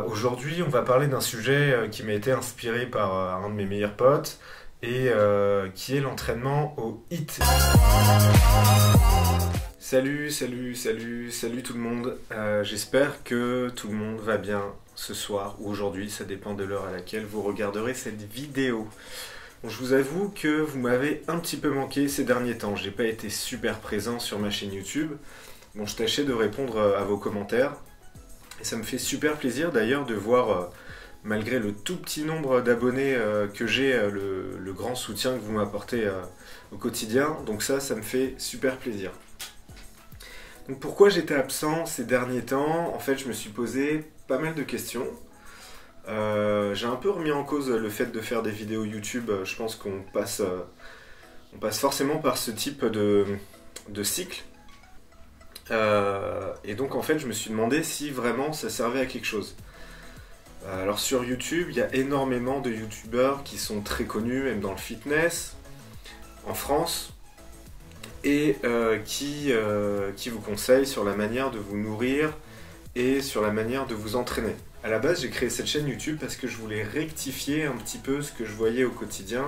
Aujourd'hui, on va parler d'un sujet qui m'a été inspiré par un de mes meilleurs potes et qui est l'entraînement au HIIT. Salut tout le monde. J'espère que tout le monde va bien ce soir ou aujourd'hui, ça dépend de l'heure à laquelle vous regarderez cette vidéo. Bon, je vous avoue que vous m'avez un petit peu manqué ces derniers temps. J'ai pas été super présent sur ma chaîne YouTube. Bon, je tâchais de répondre à vos commentaires. Et ça me fait super plaisir d'ailleurs de voir, malgré le tout petit nombre d'abonnés que j'ai, le grand soutien que vous m'apportez au quotidien. Donc ça me fait super plaisir. Donc pourquoi j'étais absent ces derniers temps? En fait, je me suis posé pas mal de questions. J'ai un peu remis en cause le fait de faire des vidéos YouTube. Je pense qu'on passe forcément par ce type de cycle. Et donc en fait je me suis demandé si vraiment ça servait à quelque chose. Alors sur YouTube, il y a énormément de youtubeurs qui sont très connus, même dans le fitness, en France, et qui vous conseillent sur la manière de vous nourrir et sur la manière de vous entraîner. À la base, j'ai créé cette chaîne YouTube parce que je voulais rectifier un petit peu ce que je voyais au quotidien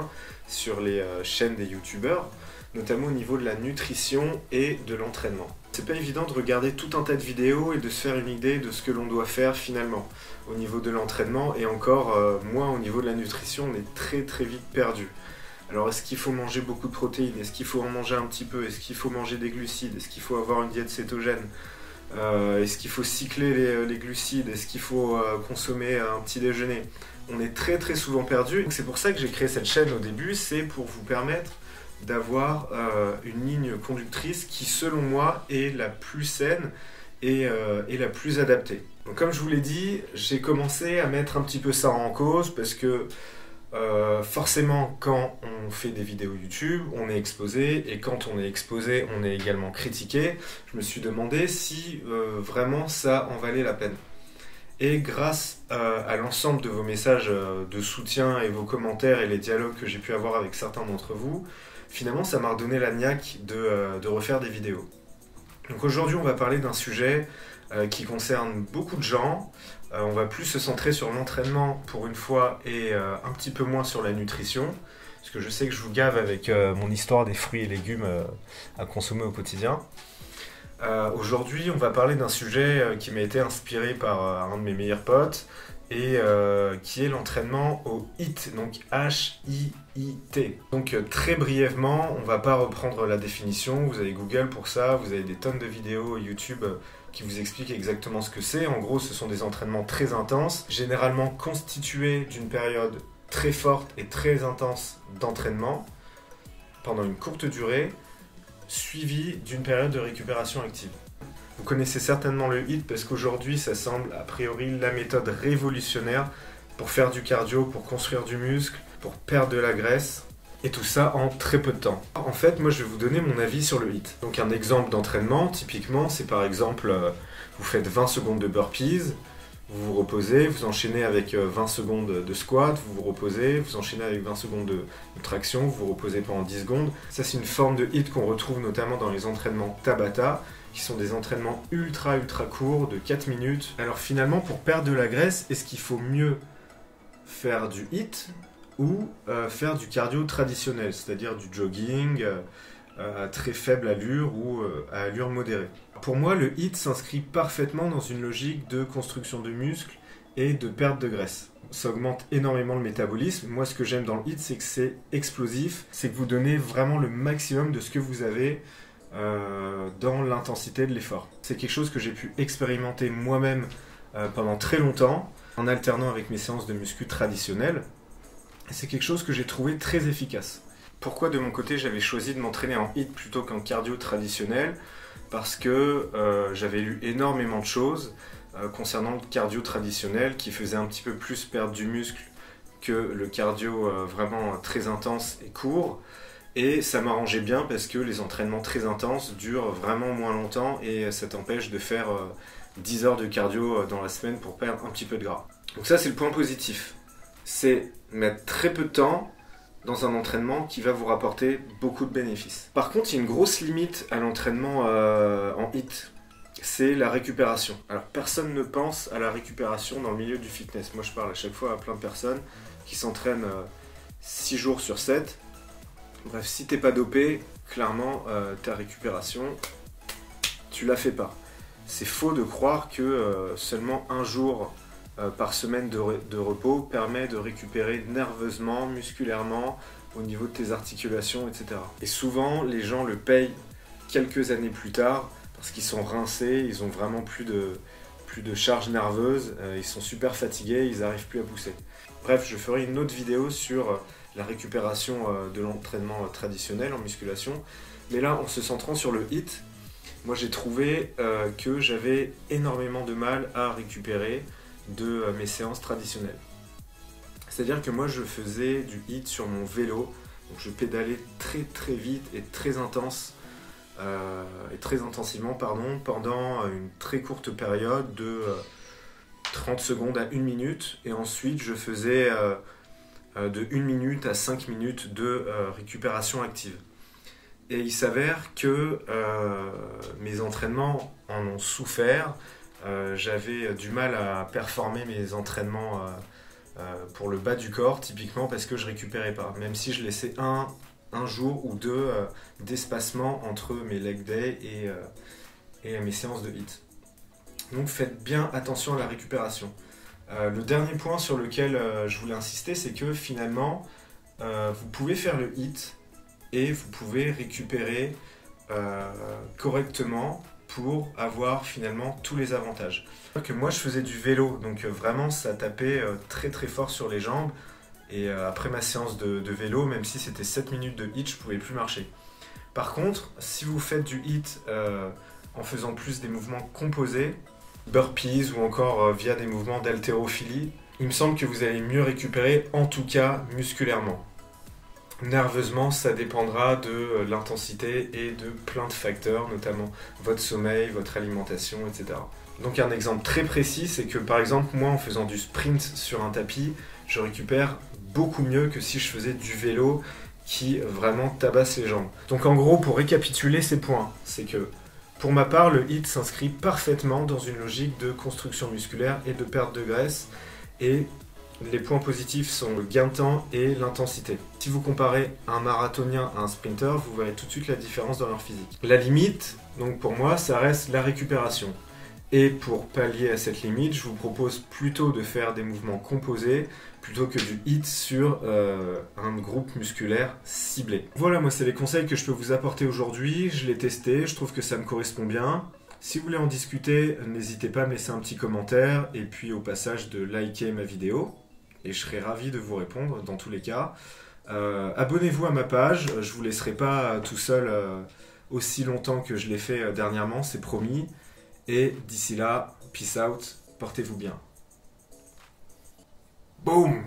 sur les chaînes des youtubeurs, notamment au niveau de la nutrition et de l'entraînement. C'est pas évident de regarder tout un tas de vidéos et de se faire une idée de ce que l'on doit faire finalement au niveau de l'entraînement, et encore moins au niveau de la nutrition. On est très vite perdu. Alors est-ce qu'il faut manger beaucoup de protéines? Est-ce qu'il faut en manger un petit peu? Est-ce qu'il faut manger des glucides? Est-ce qu'il faut avoir une diète cétogène? Est-ce qu'il faut cycler les glucides? Est-ce qu'il faut consommer un petit déjeuner? On est très souvent perdu. Donc c'est pour ça que j'ai créé cette chaîne au début, c'est pour vous permettre d'avoir une ligne conductrice qui, selon moi, est la plus saine et la plus adaptée. Donc comme je vous l'ai dit, j'ai commencé à mettre un petit peu ça en cause parce que forcément, quand on fait des vidéos YouTube, on est exposé, et quand on est exposé, on est également critiqué. Je me suis demandé si vraiment ça en valait la peine. Et grâce à l'ensemble de vos messages de soutien et vos commentaires et les dialogues que j'ai pu avoir avec certains d'entre vous, finalement ça m'a redonné la niaque de refaire des vidéos. Donc aujourd'hui on va parler d'un sujet qui concerne beaucoup de gens. On va plus se centrer sur l'entraînement pour une fois et un petit peu moins sur la nutrition, parce que je sais que je vous gave avec mon histoire des fruits et légumes à consommer au quotidien. Aujourd'hui on va parler d'un sujet qui m'a été inspiré par un de mes meilleurs potes, et qui est l'entraînement au HIIT, donc H-I-I-T. Donc très brièvement, on va pas reprendre la définition, vous avez Google pour ça, vous avez des tonnes de vidéos YouTube qui vous expliquent exactement ce que c'est. En gros, ce sont des entraînements très intenses, généralement constitués d'une période très forte et très intense d'entraînement pendant une courte durée, suivie d'une période de récupération active. Vous connaissez certainement le HIIT parce qu'aujourd'hui ça semble a priori la méthode révolutionnaire pour faire du cardio, pour construire du muscle, pour perdre de la graisse, et tout ça en très peu de temps. En fait, moi je vais vous donner mon avis sur le HIIT. Donc un exemple d'entraînement, typiquement, c'est par exemple, vous faites 20 secondes de burpees, vous vous reposez, vous enchaînez avec 20 secondes de squat, vous vous reposez, vous enchaînez avec 20 secondes de traction, vous vous reposez pendant 10 secondes. Ça c'est une forme de HIIT qu'on retrouve notamment dans les entraînements Tabata, qui sont des entraînements ultra courts de 4 minutes. Alors finalement, pour perdre de la graisse, est-ce qu'il faut mieux faire du HIIT ou faire du cardio traditionnel, c'est-à-dire du jogging à très faible allure ou à allure modérée? Pour moi, le HIIT s'inscrit parfaitement dans une logique de construction de muscles et de perte de graisse. Ça augmente énormément le métabolisme. Moi, ce que j'aime dans le HIIT, c'est que c'est explosif, c'est que vous donnez vraiment le maximum de ce que vous avez dans l'intensité de l'effort. C'est quelque chose que j'ai pu expérimenter moi-même pendant très longtemps, en alternant avec mes séances de muscu traditionnelles. C'est quelque chose que j'ai trouvé très efficace. Pourquoi de mon côté j'avais choisi de m'entraîner en HIIT plutôt qu'en cardio traditionnel? Parce que j'avais lu énormément de choses concernant le cardio traditionnel qui faisait un petit peu plus perdre du muscle que le cardio vraiment très intense et court. Et ça m'arrangeait bien parce que les entraînements très intenses durent vraiment moins longtemps et ça t'empêche de faire 10 heures de cardio dans la semaine pour perdre un petit peu de gras. Donc ça c'est le point positif. C'est mettre très peu de temps dans un entraînement qui va vous rapporter beaucoup de bénéfices. Par contre, il y a une grosse limite à l'entraînement en HIIT. c'est la récupération. Alors personne ne pense à la récupération dans le milieu du fitness. Moi je parle à chaque fois à plein de personnes qui s'entraînent 6 jours sur 7. Bref, si t'es pas dopé, clairement ta récupération, tu la fais pas. C'est faux de croire que seulement un jour par semaine de repos permet de récupérer nerveusement, musculairement, au niveau de tes articulations, etc. Et souvent, les gens le payent quelques années plus tard parce qu'ils sont rincés, ils ont vraiment plus de charge nerveuse, ils sont super fatigués, ils n'arrivent plus à pousser. Bref, je ferai une autre vidéo sur la récupération de l'entraînement traditionnel en musculation. Mais là, en se centrant sur le HIIT, moi j'ai trouvé que j'avais énormément de mal à récupérer de mes séances traditionnelles. C'est-à-dire que moi je faisais du HIIT sur mon vélo, donc je pédalais très très vite et très intensivement pendant une très courte période de 30 secondes à 1 minute, et ensuite je faisais de 1 minute à 5 minutes de récupération active. Et il s'avère que mes entraînements en ont souffert. J'avais du mal à performer mes entraînements pour le bas du corps, typiquement parce que je récupérais pas. Même si je laissais un jour ou deux d'espacement entre mes leg day et mes séances de HIIT. Donc faites bien attention à la récupération. Le dernier point sur lequel je voulais insister, c'est que finalement, vous pouvez faire le HIIT et vous pouvez récupérer correctement pour avoir finalement tous les avantages. Que moi je faisais du vélo, donc vraiment ça tapait très très fort sur les jambes, et après ma séance de vélo, même si c'était 7 minutes de HIIT, je pouvais plus marcher. Par contre, si vous faites du HIIT en faisant plus des mouvements composés, burpees ou encore via des mouvements d'haltérophilie, il me semble que vous allez mieux récupérer, en tout cas musculairement. Nerveusement, ça dépendra de l'intensité et de plein de facteurs, notamment votre sommeil, votre alimentation, etc. Donc un exemple très précis, c'est que par exemple, moi en faisant du sprint sur un tapis, je récupère beaucoup mieux que si je faisais du vélo qui vraiment tabasse les jambes. Donc en gros, pour récapituler ces points, c'est que pour ma part, le HIIT s'inscrit parfaitement dans une logique de construction musculaire et de perte de graisse, et les points positifs sont le gain de temps et l'intensité. Si vous comparez un marathonien à un sprinter, vous verrez tout de suite la différence dans leur physique. La limite, donc pour moi, ça reste la récupération. Et pour pallier à cette limite, je vous propose plutôt de faire des mouvements composés plutôt que du HIIT sur un groupe musculaire ciblé. Voilà, moi c'est les conseils que je peux vous apporter aujourd'hui. Je l'ai testé, je trouve que ça me correspond bien. Si vous voulez en discuter, n'hésitez pas à me laisser un petit commentaire et puis au passage de liker ma vidéo. Et je serai ravi de vous répondre dans tous les cas. Abonnez-vous à ma page, je ne vous laisserai pas tout seul aussi longtemps que je l'ai fait dernièrement, c'est promis. Et d'ici là, peace out, portez-vous bien. Boom!